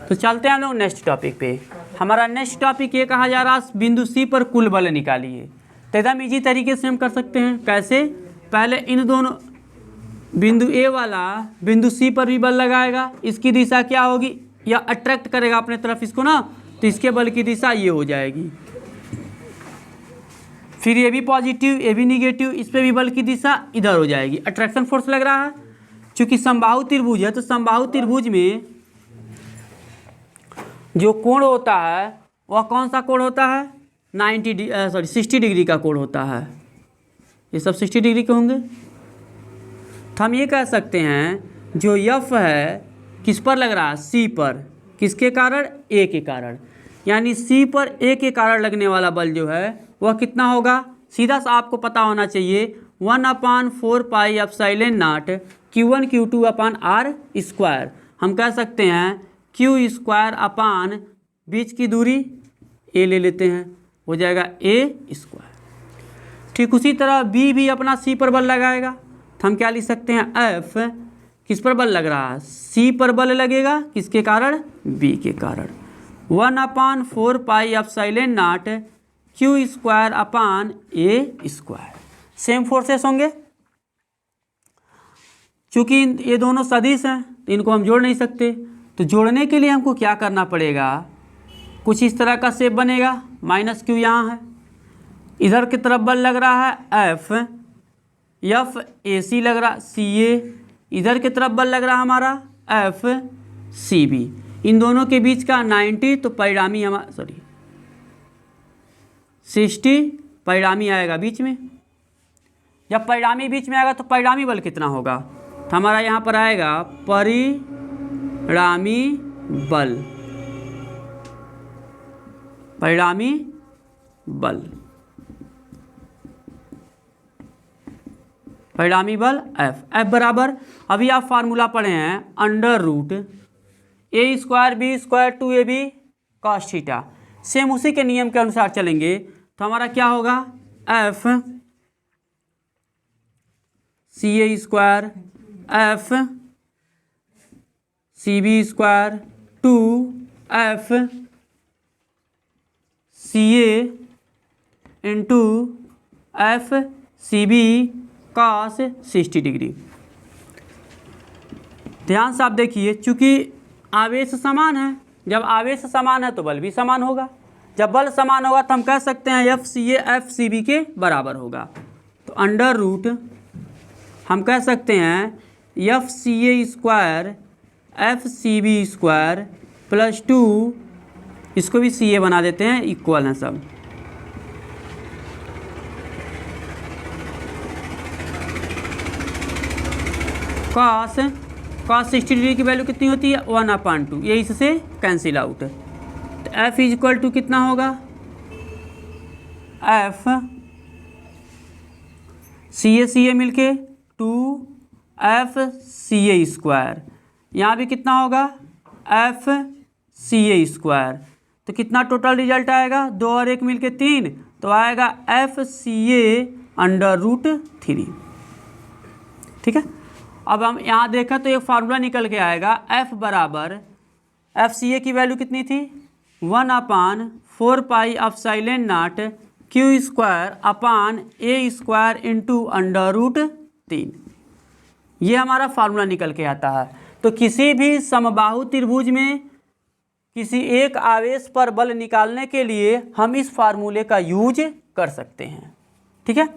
तो चलते हैं हम लोग नेक्स्ट टॉपिक पे। हमारा नेक्स्ट टॉपिक ये कहा जा रहा बिंदु सी पर कुल बल निकालिए। तो एकदम ईजी तरीके से हम कर सकते हैं। कैसे? पहले इन दोनों बिंदु ए वाला बिंदु सी पर भी बल लगाएगा, इसकी दिशा क्या होगी, या अट्रैक्ट करेगा अपने तरफ इसको ना, तो इसके बल की दिशा ये हो जाएगी। फिर ये भी पॉजिटिव ये भी निगेटिव, इस पर भी बल की दिशा इधर हो जाएगी। अट्रैक्शन फोर्स लग रहा है। चूंकि समबाहु त्रिभुज है तो समबाहु त्रिभुज में जो कोण होता है वह कौन सा कोण होता है? 60 डिग्री का कोण होता है। ये सब 60 डिग्री के होंगे। तो हम ये कह सकते हैं जो एफ है किस पर लग रहा है? सी पर। किसके कारण? ए के कारण। यानी सी पर ए के कारण लगने वाला बल जो है वह कितना होगा? सीधा सा आपको पता होना चाहिए 1/4 pi epsilon not Q1 Q2 upon R square. हम कह सकते हैं क्यू स्क्वायर अपान बीच की दूरी ए ले लेते हैं, हो जाएगा ए स्क्वायर। ठीक उसी तरह बी भी अपना सी पर बल लगाएगा। तो हम क्या लिख सकते हैं? एफ किस पर बल लग रहा है? सी पर बल लगेगा। किसके कारण? बी के कारण। 1/4 pi epsilon not Q square upon A square. Same forces होंगे। चूँकि ये दोनों सदिश हैं तो इनको हम जोड़ नहीं सकते। तो जोड़ने के लिए हमको क्या करना पड़ेगा? कुछ इस तरह का शेप बनेगा। माइनस क्यू यहाँ है, इधर की तरफ बल लग रहा है एफ ए सी लग रहा, सी ए, इधर की तरफ बल लग रहा है हमारा एफ सी बी। इन दोनों के बीच का 90, तो परिणामी 60 परिणामी आएगा बीच में। जब परिणामी बीच में आएगा तो परिणामी बल कितना होगा? तो हमारा यहाँ पर आएगा परिणामी बल। परिणामी बल, परिणामी बल एफ बराबर, अभी आप फार्मूला पढ़े हैं under root A square B square 2ab cos थीटा। सेम उसी के नियम के अनुसार चलेंगे तो हमारा क्या होगा? F C A square F C B square 2 F C A into F C B cos 60 degree. ध्यान से आप देखिए, चूँकि आवेश समान है, जब आवेश समान है तो बल भी समान होगा। जब बल समान होगा तो हम कह सकते हैं F C A F C B के बराबर होगा। तो अंडर रूट हम कह सकते हैं F C A square F C B square plus 2, इसको भी सी ए बना देते हैं, इक्वल हैं सब। कॉस 60 डिग्री की वैल्यू कितनी होती है? 1/2। ये इससे कैंसिल आउट। तो एफ इज इक्वल टू कितना होगा? एफ सी ए मिलके 2 एफ सी ए स्क्वायर, यहाँ भी कितना होगा? F C A square. तो कितना टोटल रिजल्ट आएगा? 2 और 1 मिलके 3, तो आएगा F C A under root 3। ठीक है। अब हम यहाँ देखें तो एक फार्मूला निकल के आएगा एफ बराबर, एफ सी ए की वैल्यू कितनी थी? 1/4 pi epsilon not Q square upon A square into under root 3। ये हमारा फार्मूला निकल के आता है। तो किसी भी समबाहु त्रिभुज में किसी एक आवेश पर बल निकालने के लिए हम इस फार्मूले का यूज कर सकते हैं। ठीक है।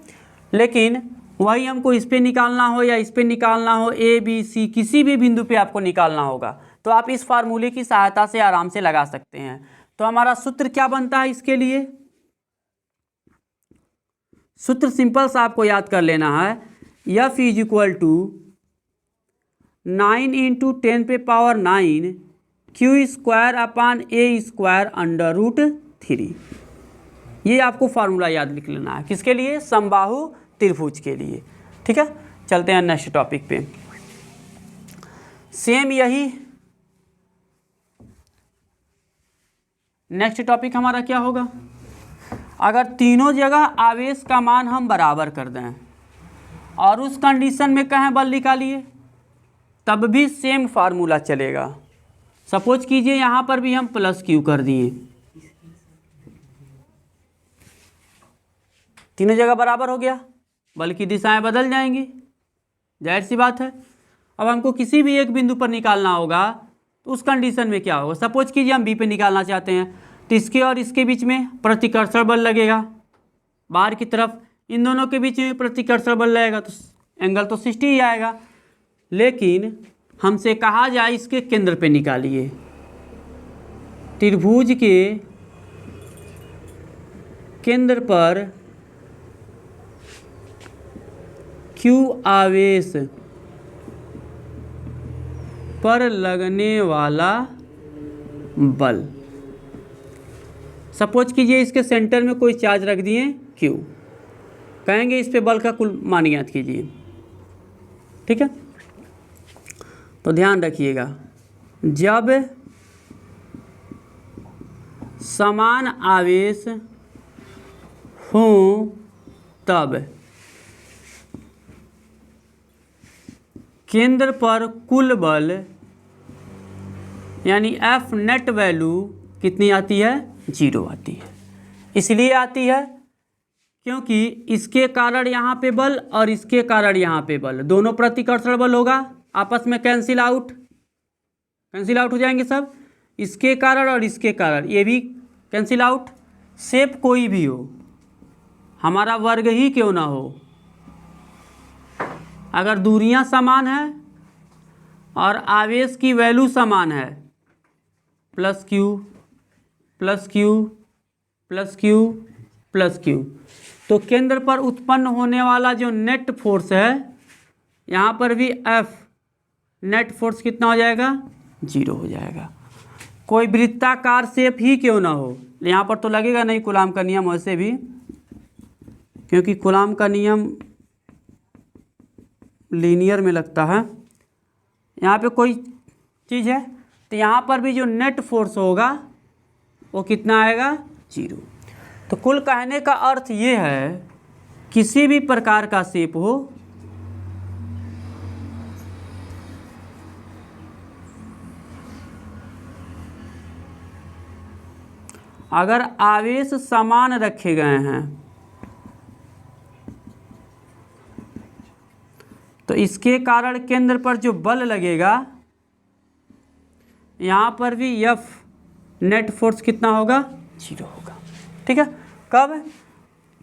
लेकिन वही हमको इस पे निकालना हो या इस पे निकालना हो, ए बी सी किसी भी बिंदु पे आपको निकालना होगा तो आप इस फार्मूले की सहायता से आराम से लगा सकते हैं। तो हमारा सूत्र क्या बनता है इसके लिए? सूत्र सिंपल सा आपको याद कर लेना है, F is equal to 9 × 10⁻9 Q square upon A square under root 3। ये आपको फार्मूला याद लिख लेना है। किसके लिए? समबाहु त्रिभुज के लिए। ठीक है। चलते हैं नेक्स्ट टॉपिक पे। सेम यही नेक्स्ट टॉपिक हमारा क्या होगा? अगर तीनों जगह आवेश का मान हम बराबर कर दें और उस कंडीशन में कहें बल निकालिए, तब भी सेम फार्मूला चलेगा। सपोज कीजिए यहाँ पर भी हम प्लस क्यू कर दिए, तीनों जगह बराबर हो गया, बल की दिशाएं बदल जाएंगी, जाहिर सी बात है। अब हमको किसी भी एक बिंदु पर निकालना होगा तो उस कंडीशन में क्या होगा, सपोज कीजिए हम बी पे निकालना चाहते हैं तो इसके और इसके बीच में प्रतिकर्षण बल लगेगा, बाहर की तरफ इन दोनों के बीच में प्रतिकर्षण बल लगेगा तो एंगल तो 60 ही आएगा। लेकिन हमसे कहा जाए इसके केंद्र पे निकालिए, त्रिभुज के केंद्र पर Q आवेश पर लगने वाला बल, सपोज कीजिए इसके सेंटर में कोई चार्ज रख दिए Q, कहेंगे इस पे बल का कुल मान ज्ञात कीजिए, ठीक है। तो ध्यान रखिएगा, जब समान आवेश हो तब केंद्र पर कुल बल यानी F नेट वैल्यू कितनी आती है, 0 आती है। इसलिए आती है क्योंकि इसके कारण यहाँ पे बल और इसके कारण यहाँ पे बल, दोनों प्रतिकर्षण बल होगा, आपस में कैंसिल आउट हो जाएंगे सब, इसके कारण और इसके कारण ये भी कैंसिल आउट। शेप कोई भी हो, हमारा वर्ग ही क्यों ना हो, अगर दूरियां समान है और आवेश की वैल्यू समान है, plus Q plus Q plus Q plus Q, तो केंद्र पर उत्पन्न होने वाला जो नेट फोर्स है यहाँ पर भी F नेट फोर्स कितना हो जाएगा, 0 हो जाएगा। कोई वृत्ताकार शेप ही क्यों ना हो, यहाँ पर तो लगेगा नहीं कूलाम का नियम वैसे भी, क्योंकि कूलाम का नियम लीनियर में लगता है। यहाँ पे कोई चीज़ है तो यहाँ पर भी जो नेट फोर्स होगा वो कितना आएगा, 0। तो कुल कहने का अर्थ ये है, किसी भी प्रकार का शेप हो, अगर आवेश समान रखे गए हैं तो इसके कारण केंद्र पर जो बल लगेगा यहाँ पर भी F नेट फोर्स कितना होगा, 0 होगा, ठीक है। कब,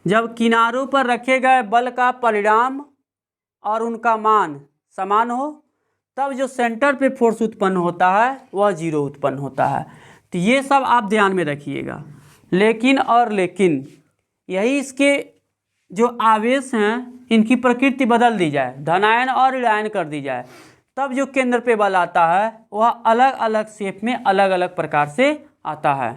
जब किनारों पर रखे गए बल का परिणाम और उनका मान समान हो, तब जो सेंटर पे फोर्स उत्पन्न होता है वह 0 उत्पन्न होता है। तो ये सब आप ध्यान में रखिएगा। लेकिन और लेकिन यही इसके जो आवेश हैं इनकी प्रकृति बदल दी जाए, धनायन और ऋणायन कर दी जाए, तब जो केंद्र पे बल आता है वह अलग अलग शेप में अलग अलग प्रकार से आता है।